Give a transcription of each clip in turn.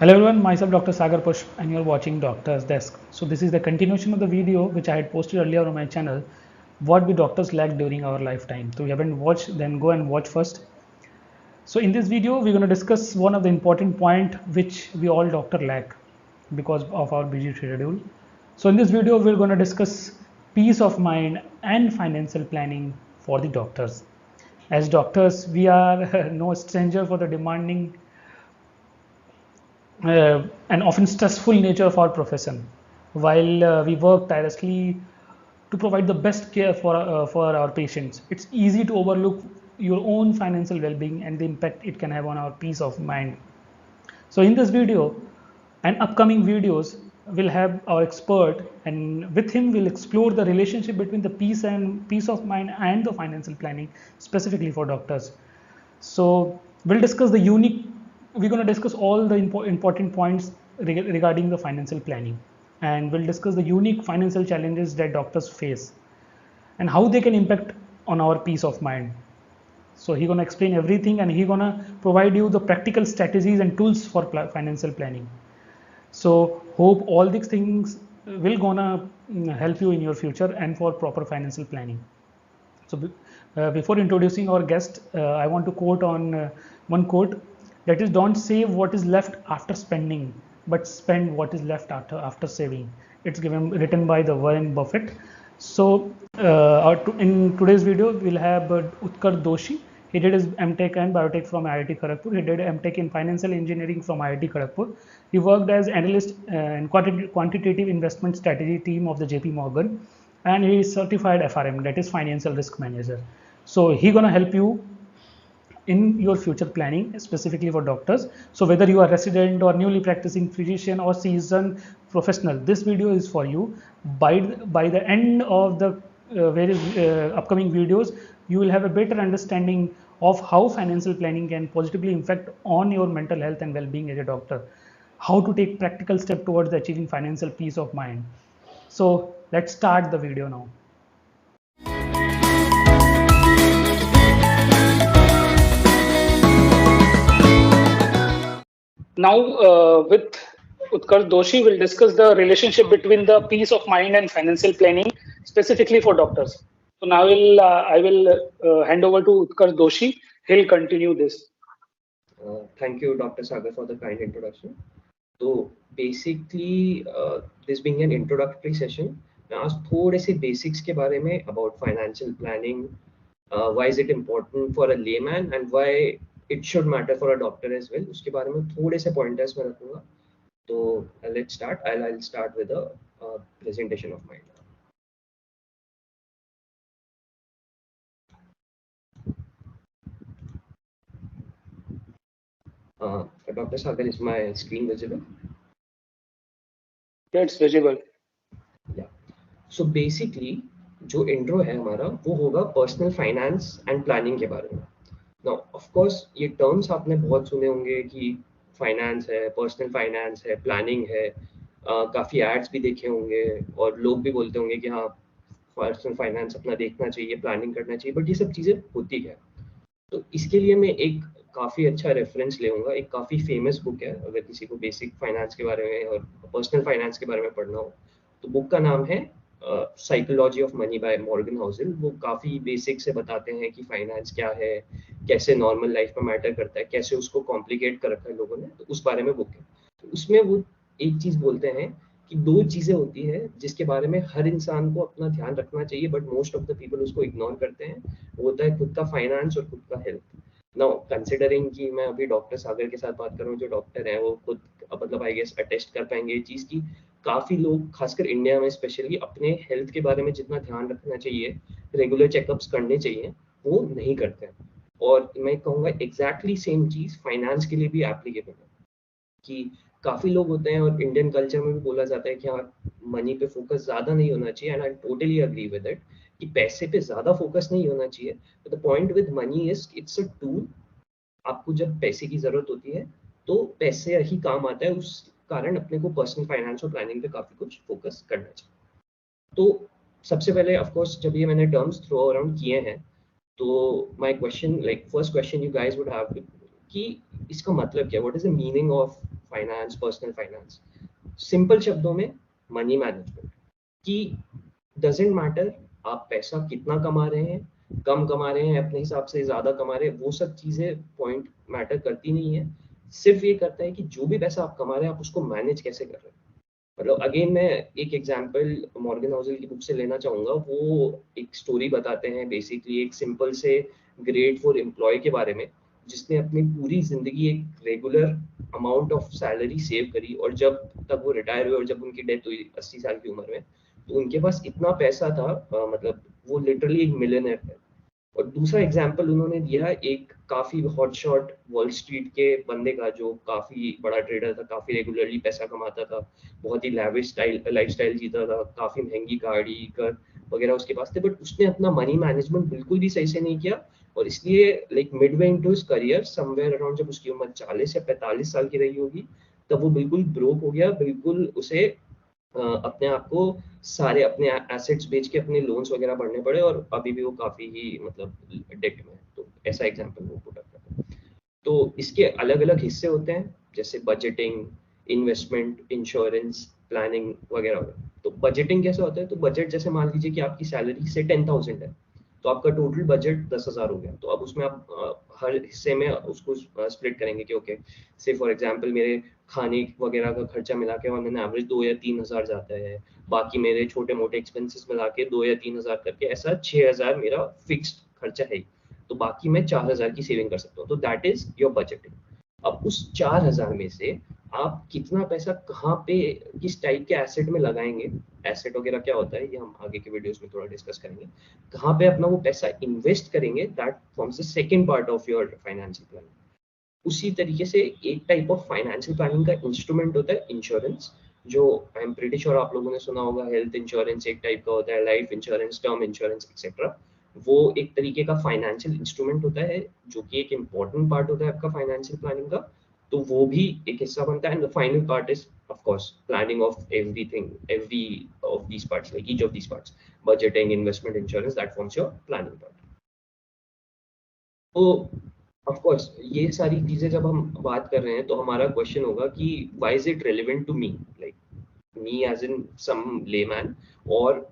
Hello everyone, myself Dr. Sagar Pushp and you're watching Doctor's Desk. So this is the continuation of the video which I had posted earlier on my channel, what we doctors lack during our lifetime. So if you haven't watched, then go and watch first. So in this video, we're going to discuss one of the important point which we all doctor lack because of our busy schedule. So in this video, we're going to discuss peace of mind and financial planning for the doctors. As doctors, we are no stranger for the demanding and often stressful nature of our profession. While we work tirelessly to provide the best care for our patients, it's easy to overlook your own financial well-being and the impact it can have on our peace of mind. So in this video and upcoming videos, we'll have our expert, and with him we'll explore the relationship between the peace of mind and the financial planning specifically for doctors. So we'll discuss the unique, we're going to discuss all the important points regarding the financial planning, and we'll discuss the unique financial challenges that doctors face and how they can impact on our peace of mind. So he's going to explain everything and he's going to provide you the practical strategies and tools for financial planning. So hope all these things will gonna help you in your future and for proper financial planning. So before introducing our guest, I want to quote on one quote, that is, don't save what is left after spending, but spend what is left after saving. It's written by the Warren Buffett. So in today's video, we'll have Utkar Doshi. He did his MTech and Biotech from IIT Kharagpur. He did MTech in Financial Engineering from IIT Kharagpur. He worked as analyst in quantitative investment strategy team of the JP Morgan, and he is certified FRM, that is Financial Risk Manager. So he gonna help you in your future planning, specifically for doctors. So whether you are resident or newly practicing physician or seasoned professional, this video is for you. By the end of the various upcoming videos, you will have a better understanding of how financial planning can positively impact on your mental health and well-being as a doctor, how to take practical step towards achieving financial peace of mind. So let's start the video now. Now, with Utkarsh Doshi, we'll discuss the relationship between the peace of mind and financial planning, specifically for doctors. So now I will hand over to Utkarsh Doshi. He'll continue this. Thank you, Dr. Sagar, for the kind introduction. So basically, this being an introductory session, मैं आज थोड़े से basics के बारे में about financial planning, why is it important for a layman and why it should matter for a doctor as well. उसके बारे में थोड़े से pointers मैं रखूँगा. तो let's start. I'll start with a presentation of mine. Dr. Sagar, is my screen visible? Yeah, it's visible. Yeah. So basically, जो intro है हमारा वो होगा personal finance and planning के बारे में. Now, of course, ये terms आपने बहुत सुने होंगे कि finance है, personal finance है, planning है, काफी ads भी देखे होंगे और लोग भी बोलते होंगे कि हाँ personal finance अपना देखना चाहिए, planning करना चाहिए, but ये सब चीजें होती क्या? तो इसके लिए मैं एक काफ़ी अच्छा रेफरेंस लेऊंगा. एक काफ़ी फेमस बुक है अगर किसी को बेसिक फाइनेंस के बारे में और पर्सनल फाइनेंस के बारे में पढ़ना हो, तो बुक का नाम है psychology of money by Morgan Housel. वो काफ़ी बेसिक से बताते हैं कि फाइनेंस क्या है, कैसे नॉर्मल लाइफ में मैटर करता है, कैसे उसको कॉम्प्लिकेट कर रखा है लोगों ने, तो उस बारे में बुक है. तो उसमें वो एक चीज़ बोलते हैं कि दो चीज़ें होती है जिसके बारे में हर इंसान को अपना ध्यान रखना चाहिए, but most of the people उसको इग्नोर करते हैं. वो होता है खुद का फाइनेंस और खुद का हेल्थ. नाउ कंसिडरिंग कि मैं अभी डॉक्टर सागर के साथ बात कर रहा हूँ, जो डॉक्टर हैं वो खुद मतलब आई गेस अटेस्ट कर पाएंगे ये चीज़ की काफ़ी लोग खासकर इंडिया में स्पेशली अपने हेल्थ के बारे में जितना ध्यान रखना चाहिए, रेगुलर चेकअप्स करने चाहिए, वो नहीं करते हैं. और मैं कहूँगा एग्जैक्टली सेम चीज़ फाइनेंस के लिए भी एप्लीकेबल है कि काफ़ी लोग होते हैं और इंडियन कल्चर में भी बोला जाता है कि हाँ मनी पे फोकस ज़्यादा नहीं होना चाहिए, and I totally agree with it कि पैसे पे ज़्यादा फोकस नहीं होना चाहिए. The point with money is it's a tool. आपको जब पैसे की ज़रूरत होती है तो पैसे ही काम आता है, उस कारण अपने को पर्सनल फाइनेंस और प्लानिंग पे काफ़ी कुछ फोकस करना चाहिए. तो सबसे पहले ऑफ कोर्स जब ये मैंने टर्म्स थ्रो अराउंड किए हैं, तो my question like first question you guys would have कि इसका मतलब क्या, what is the meaning of finance, personal finance, simple शब्दों में मनी मैनेजमेंट, कि डजेंट मैटर आप पैसा कितना कमा रहे हैं, कम कमा रहे हैं अपने हिसाब से, ज्यादा कमा रहे हैं, वो सब चीजें पॉइंट मैटर करती नहीं है। सिर्फ ये करता है कि जो भी पैसा आप कमा रहे हैं आप उसको मैनेज कैसे कर रहे हैं। मतलब अगेन मैं एक एग्जांपल मॉर्गन हाउसल की बुक से लेना चाहूंगा। वो एक स्टोरी बताते हैं बेसिकली एक सिंपल से ग्रेड 4 एम्प्लॉय के बारे में, जिसने अपनी पूरी जिंदगी एक regular amount of salary save करी, और जब तक वो रिटायर हुए और जब उनकी डेथ हुई 80 साल की उम्र में, तो उनके पास इतना पैसा था, मतलब वो लिटरली एक मिलियनर थे। और दूसरा एग्जाम्पल उन्होंने दिया एक काफी हॉट शॉट वॉल स्ट्रीट के बंदे का, जो काफी बड़ा ट्रेडर था, काफी रेगुलरली पैसा कमाता था, बहुत ही लैविश लाइफस्टाइल जीता था, काफी महंगी गाड़ी घर वगैरह उसके पास थे, बट उसने अपना मनी मैनेजमेंट बिल्कुल भी सही से नहीं किया। और इसलिए like Midway into his career, somewhere around जब उसकी उम्र 40 या 45 साल की रही होगी, तब वो बिल्कुल ब्रोक हो गया, बिल्कुल उसे अपने आप को सारे अपने एसेट्स बेच के अपने लोन्स वगैरह भरने पड़े, और अभी भी वो काफी ही मतलब डेट में है। तो ऐसा एग्जांपल वो पुट अप करता है। तो इसके अलग अलग हिस्से होते हैं, जैसे बजटिंग, इन्वेस्टमेंट, इंश्योरेंस, प्लानिंग वगैरह वगैरह। तो बजटिंग कैसे होता है? तो बजट जैसे मान लीजिए कि आपकी सैलरी से 10,000 है, तो आपका टोटल बजट 10,000 हो गया, तो अब उसमें आप हर हिस्से में उसको स्प्लिट करेंगे कि ओके, से फॉर एग्जांपल मेरे खाने वगैरह का खर्चा मिला के और मैंने एवरेज 2 या 3 हज़ार जाता है, बाकी मेरे छोटे मोटे एक्सपेंसेस मिला के 2 या 3 हज़ार करके ऐसा 6,000 मेरा फिक्स्ड खर्चा है। तो बाकी मैं 4,000 की सेविंग कर सकता हूँ, तो दैट इज योर बजटिंग। अब उस 4,000 में से आप कितना पैसा कहाँ पे किस टाइप के एसेट में लगाएंगे, एसेट वगैरह क्या होता है ये हम आगे के वीडियोस में थोड़ा डिस्कस करेंगे, कहाँ पे अपना वो पैसा इन्वेस्ट करेंगे, that forms the second part of your financial planning. उसी तरीके से एक टाइप ऑफ फाइनेंशियल प्लानिंग का इंस्ट्रूमेंट होता है इंश्योरेंस, जो आई एम प्रीटी श्योर आप लोगों ने सुना होगा। हेल्थ इंश्योरेंस एक टाइप का होता है, life insurance, term insurance etcetera. वो एक तरीके का फाइनेंशियल इंस्ट्रूमेंट होता है, जो कि एक इम्पोर्टेंट पार्ट होता है आपका फाइनेंशियल प्लानिंग का। तो वो भी एक हिस्सा बनता है, and the final part is of course planning of everything, every of these parts, like each of these parts, budgeting, investment, insurance, that forms your planning part. तो ऑफ कोर्स ये सारी चीजें जब हम बात कर रहे हैं, तो हमारा क्वेश्चन होगा कि why is it relevant to me, like me as in some layman, और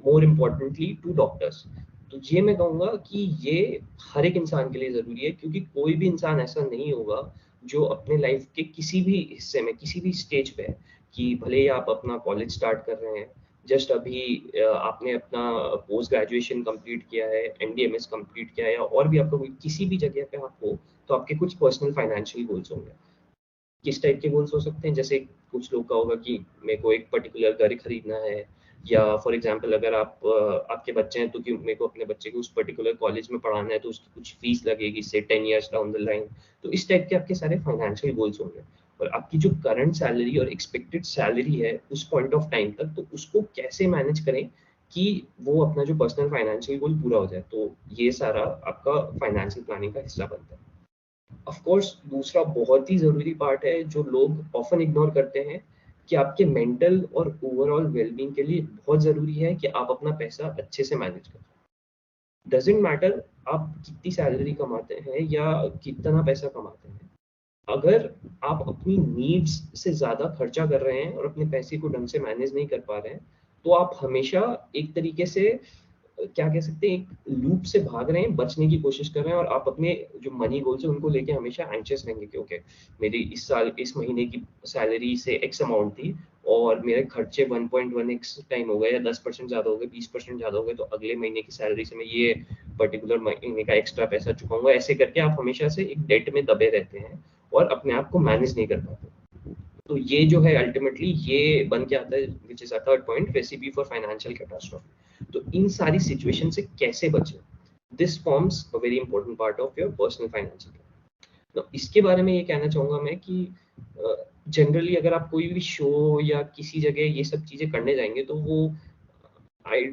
मोर इम्पोर्टेंटली टू डॉक्टर्स। तो ये मैं कहूँगा कि ये हर एक इंसान के लिए ज़रूरी है, क्योंकि कोई भी इंसान ऐसा नहीं होगा जो अपने लाइफ के किसी भी हिस्से में, किसी भी स्टेज पे है, कि भले ही आप अपना कॉलेज स्टार्ट कर रहे हैं, जस्ट अभी आपने अपना पोस्ट ग्रेजुएशन कंप्लीट किया है, एमडीएमएस कंप्लीट किया है, या और भी आपका कोई किसी भी जगह पे आप हो, तो आपके कुछ पर्सनल फाइनेंशियल गोल्स होंगे। किस टाइप के गोल्स हो सकते हैं? जैसे कुछ लोग का होगा कि मेरे को एक पर्टिकुलर घर खरीदना है, या फॉर एग्जांपल अगर आप आपके बच्चे हैं, तो कि मेरे को अपने बच्चे को उस पर्टिकुलर कॉलेज में पढ़ाना है, तो उसकी कुछ फीस लगेगी से 10 इयर्स डाउन द लाइन। तो इस टाइप के आपके सारे फाइनेंशियल गोल्स होंगे। और आपकी जो करंट सैलरी और एक्सपेक्टेड सैलरी है उस पॉइंट ऑफ टाइम तक, तो उसको कैसे मैनेज करें कि वो अपना जो पर्सनल फाइनेंशियल गोल पूरा हो जाए। तो ये सारा आपका फाइनेंशियल प्लानिंग का हिस्सा बनता है। ऑफ कोर्स दूसरा बहुत ही जरूरी पार्ट है जो लोग ऑफन इग्नोर करते हैं, कि आपके मेंटल और ओवरऑल वेलबींग के लिए बहुत जरूरी है कि आप अपना पैसा अच्छे से मैनेज करें। डजेंट मैटर आप कितनी सैलरी कमाते हैं या कितना पैसा कमाते हैं, अगर आप अपनी नीड्स से ज्यादा खर्चा कर रहे हैं और अपने पैसे को ढंग से मैनेज नहीं कर पा रहे हैं, तो आप हमेशा एक तरीके से क्या कह सकते हैं, एक लूप से भाग रहे हैं, बचने की कोशिश कर रहे हैं, और आप अपने जो मनी गोल्स है उनको लेके हमेशा एंशियस रहेंगे कि ओके, मेरी इस साल इस महीने की सैलरी से एक्स अमाउंट थी, और मेरे खर्चे 1.1x टाइम हो गए, या 10% ज्यादा हो गए, 20% ज्यादा हो गए, तो अगले महीने की सैलरी से मैं ये पर्टिकुलर महीने का एक्स्ट्रा पैसा चुकाऊंगा। ऐसे करके आप हमेशा से एक डेट में दबे रहते हैं और अपने आप को मैनेज नहीं कर पाते। तो ये जो है अल्टीमेटली ये बन के आता है, which is a third point, recipe for financial catastrophe. तो इन सारी सिचुएशन से कैसे बचे, this forms a very important part of your personal financial plan. तो इसके बारे में ये कहना चाहूंगा मैं कि जनरली अगर आप कोई भी शो या किसी जगह ये सब चीजें करने जाएंगे, तो वो आई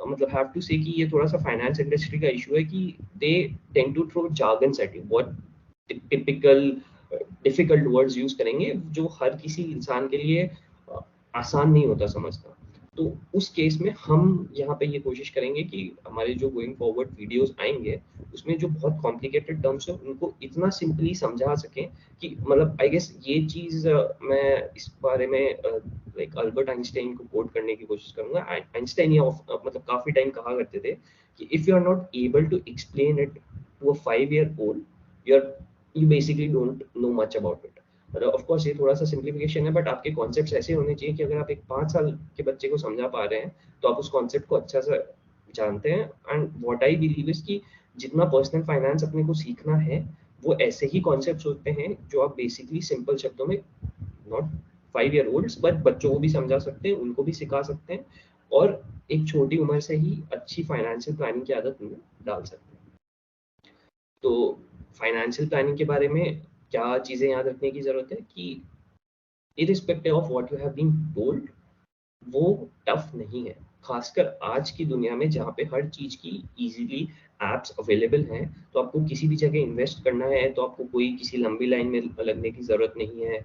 मतलब हैव टू से कि ये थोड़ा सा फाइनेंस इंडस्ट्री का इशू है, कि they tend to throw jargons at you, बहुत टिपिकल डिफिकल्ट वर्ड्स यूज करेंगे जो हर किसी इंसान के लिए आसान नहीं होता समझना। तो उस केस में हम यहाँ पे ये कोशिश करेंगे कि हमारे जो गोइंग फॉरवर्ड वीडियोस आएंगे उसमें जो बहुत कॉम्प्लिकेटेड टर्म्स है उनको इतना सिंपली समझा सकें कि मतलब आई गेस ये चीज मैं इस बारे में लाइक अल्बर्ट आइंस्टाइन को कोट करने की कोशिश करूंगा। आइंस्टाइन ये मतलब काफी टाइम कहा करते थे कि if you are not able to explain it to a 5 year old you basically don't know much about it. मतलब ऑफ कोर्स ये थोड़ा सा सिंप्लीफिकेशन है बट आपके कॉन्सेप्ट्स ऐसे होने चाहिए कि अगर आप एक 5 साल के बच्चे को समझा पा रहे हैं तो आप उस कॉन्सेप्ट को अच्छा सा जानते हैं। And what I believe is कि जितना पर्सनल फाइनेंस अपने को सीखना है वो ऐसे ही कॉन्सेप्ट्स होते हैं जो आप बेसिकली सिंपल शब्दों में नॉट 5 year olds बट बच्चों को भी समझा सकते हैं, उनको भी सिखा सकते हैं और एक छोटी उम्र से ही अच्छी फाइनेंशियल प्लानिंग की आदत उन्हें डाल सकते हैं। तो फाइनेंशियल प्लानिंग के बारे में क्या चीजें याद रखने की जरूरत है कि irrespective of what you have been told वो टफ नहीं है। खासकर आज की दुनिया में जहाँ पे हर चीज की इजीली एप्स अवेलेबल हैं, तो आपको किसी भी जगह इन्वेस्ट करना है तो आपको कोई किसी लंबी लाइन में लगने की जरूरत नहीं है।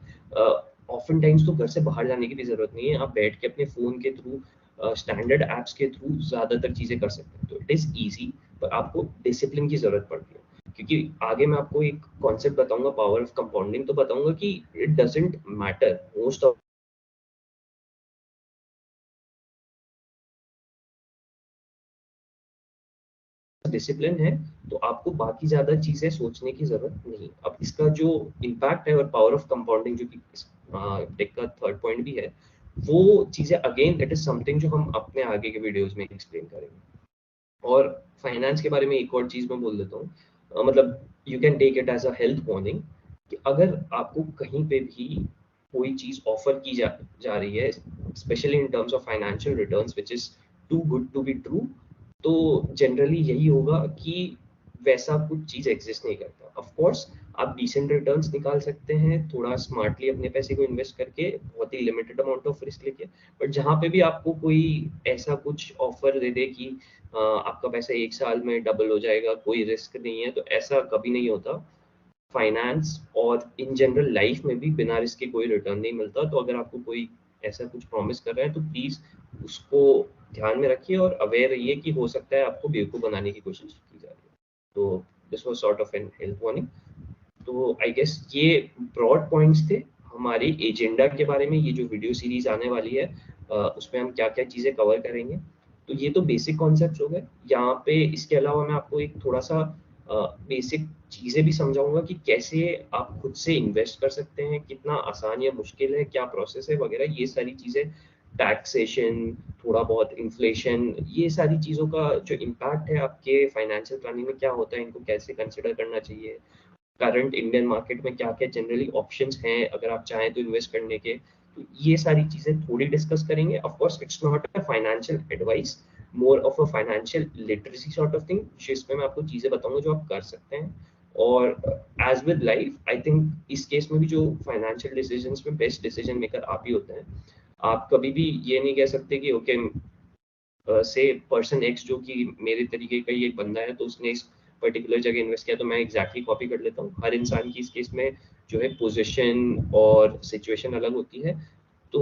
ऑफन टाइम्स तो घर से बाहर जाने की भी जरूरत नहीं है, आप बैठ के अपने फोन के थ्रू स्टैंडर्ड एप्स के थ्रू ज्यादातर चीजें कर सकते हैं। तो इट इज ईजी पर आपको डिसिप्लिन की जरूरत पड़ती है क्योंकि आगे मैं आपको एक कॉन्सेप्ट बताऊंगा पावर ऑफ कंपाउंडिंग, तो बताऊंगा कि it doesn't matter most of discipline है तो आपको बाकी ज्यादा चीजें सोचने की जरूरत नहीं। अब इसका जो इम्पैक्ट है और पावर ऑफ कंपाउंडिंग जो कि टेक का थर्ड पॉइंट भी है वो चीजें अगेन इट इज समथिंग जो हम अपने आगे के वीडियोस में एक्सप्लेन करेंगे। और फाइनेंस के बारे में एक और चीज मैं बोल देता हूँ, मतलब you can take it as a health warning कि अगर आपको कहीं पे भी कोई चीज ऑफर की जा रही है specially in terms of financial returns which is too good to be true, तो जनरली यही होगा कि वैसा कुछ चीज एग्जिस्ट नहीं करता। ऑफ कोर्स आप डिसेंट रिटर्न्स निकाल सकते हैं थोड़ा स्मार्टली अपने पैसे को इन्वेस्ट करके बहुत ही लिमिटेड अमाउंट ऑफ रिस्क लेके, बट जहाँ पे भी आपको कोई ऐसा कुछ ऑफर दे दे कि आपका पैसा 1 साल में डबल हो जाएगा, कोई रिस्क नहीं है, तो ऐसा कभी नहीं होता। फाइनेंस और इन जनरल लाइफ में भी बिना रिस्क के कोई रिटर्न नहीं मिलता। तो अगर आपको कोई ऐसा कुछ प्रॉमिस कर रहा है तो प्लीज उसको ध्यान में रखिए और अवेयर रहिए कि हो सकता है आपको बेवकूफ बनाने की कोशिश की जा रही है। तो this was sort of an health warning. तो आई गेस ये ब्रॉड पॉइंट्स थे हमारे एजेंडा के बारे में। ये जो वीडियो सीरीज आने वाली है उसमें हम क्या क्या चीजें कवर करेंगे, तो ये तो बेसिक कॉन्सेप्ट्स हो गए। यहाँ पे इसके अलावा मैं आपको एक थोड़ा सा बेसिक चीजें भी समझाऊंगा कि कैसे आप खुद से इन्वेस्ट कर सकते हैं, कितना आसान या मुश्किल है, क्या प्रोसेस है वगैरह, ये सारी चीजें। टैक्सेशन, थोड़ा बहुत इन्फ्लेशन, ये सारी चीजों का जो इम्पैक्ट है आपके फाइनेंशियल प्लानिंग में क्या होता है, इनको कैसे कंसिडर करना चाहिए, करंट इंडियन मार्केट में क्या क्या जनरली ऑप्शंस हैं अगर आप चाहें तो इन्वेस्ट करने के, तो ये सारी चीजें थोड़ी डिस्कस करेंगे। Of course it's not a financial advice, more of a financial literacy sort of thing, जिसमें मैं आपको चीजें बताऊंगा जो आप कर सकते हैं। और as with life I think इस केस में भी जो फाइनेंशियल डिसीजंस में बेस्ट डिसीजन मेकर आप ही होते हैं। आप कभी भी ये नहीं कह सकते कि ओके से पर्सन एक्स जो कि मेरे तरीके का ही एक बंदा है तो उसने इस पर्टिकुलर जगह इन्वेस्ट किया तो मैं एग्जैक्टली कॉपी कर लेता हूँ। हर इंसान की इस केस में जो है पोजीशन और सिचुएशन अलग होती है। तो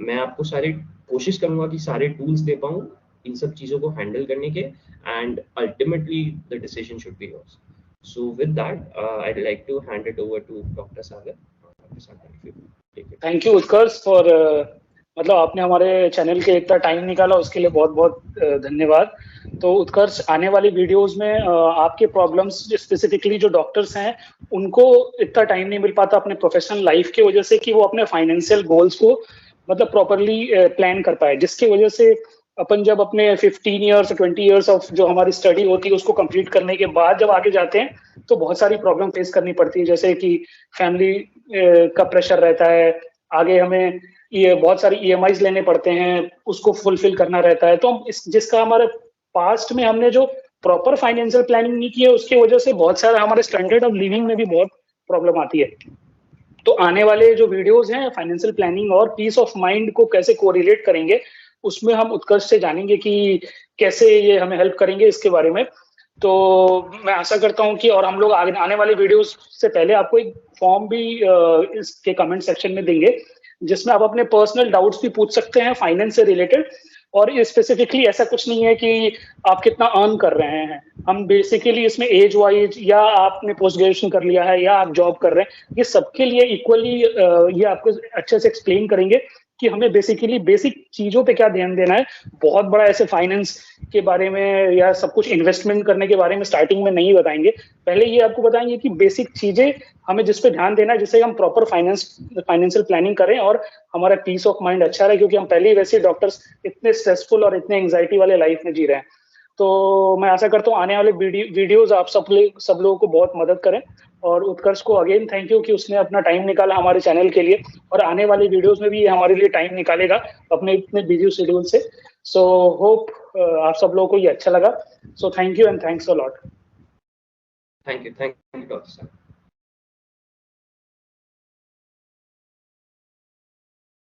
मैं आपको सारे कोशिश करूंगा कि सारे टूल्स दे पाऊँ इन सब चीज़ों को हैंडल करने के, and ultimately the decision should be yours. So with that I'd like to hand it over to Dr. Sagar. Dr. Sagar, if you take it. Thank you Utkarsh for मतलब आपने हमारे channel के इतना time निकाला उसके लिए बहुत बहुत धन्यवाद। तो उत्कर्ष आने वाली वीडियोस में आपके प्रॉब्लम्स स्पेसिफिकली जो डॉक्टर्स हैं उनको इतना टाइम नहीं मिल पाता अपने प्रोफेशनल लाइफ की वजह से कि वो अपने फाइनेंशियल गोल्स को मतलब प्रॉपरली प्लान कर पाए, जिसकी वजह से अपन जब अपने 15 ईयर्स 20 ईयर्स ऑफ जो हमारी स्टडी होती है उसको कंप्लीट करने के बाद जब आगे जाते हैं तो बहुत सारी प्रॉब्लम फेस करनी पड़ती है, जैसे कि फैमिली का प्रेशर रहता है, आगे हमें ये बहुत सारी ईएमआईज लेने पड़ते हैं, उसको फुलफिल करना रहता है। तो हम इस जिसका हमारे पास्ट में हमने जो प्रॉपर फाइनेंशियल प्लानिंग नहीं की है उसकी वजह से बहुत सारा हमारे स्टैंडर्ड ऑफ लिविंग में भी बहुत प्रॉब्लम आती है। तो आने वाले जो वीडियोस हैं फाइनेंशियल प्लानिंग और पीस ऑफ माइंड को कैसे कोरिलेट करेंगे उसमें हम उत्कर्ष से जानेंगे कि कैसे ये हमें हेल्प करेंगे इसके बारे में। तो मैं आशा करता हूं कि और हम लोग आगे आने वाले वीडियोस से पहले आपको एक फॉर्म भी इसके कमेंट सेक्शन में देंगे जिसमें आप अपने पर्सनल डाउट्स भी पूछ सकते हैं फाइनेंस से रिलेटेड। और स्पेसिफिकली ऐसा कुछ नहीं है कि आप कितना अर्न कर रहे हैं, हम बेसिकली इसमें एज वाइज या आपने पोस्ट ग्रेजुएशन कर लिया है या आप जॉब कर रहे हैं, ये सबके लिए इक्वली ये आपको अच्छे से एक्सप्लेन करेंगे कि हमें बेसिकली बेसिक चीजों पे क्या ध्यान देना है। बहुत बड़ा ऐसे फाइनेंस के बारे में या सब कुछ इन्वेस्टमेंट करने के बारे में स्टार्टिंग में नहीं बताएंगे, पहले ये आपको बताएंगे कि बेसिक चीजें हमें जिस पे ध्यान देना है, जिससे हम प्रॉपर फाइनेंशियल प्लानिंग करें और हमारा पीस ऑफ माइंड अच्छा रहे, क्योंकि हम पहले ही वैसे डॉक्टर्स इतने स्ट्रेसफुल और इतने एंग्जाइटी वाले लाइफ में जी रहे हैं। तो मैं आशा करता हूँ आने वाले वीडियोस आप सब लोगों को बहुत मदद करें। और उत्कर्ष को अगेन थैंक यू कि उसने अपना टाइम निकाला हमारे चैनल के लिए, और आने वाले वीडियोस में भी ये हमारे लिए टाइम निकालेगा अपने इतने बिजी शेड्यूल से। सो होप आप सब लोगों को ये अच्छा लगा। So thank you and thanks a lot. Thank you doctor साहब।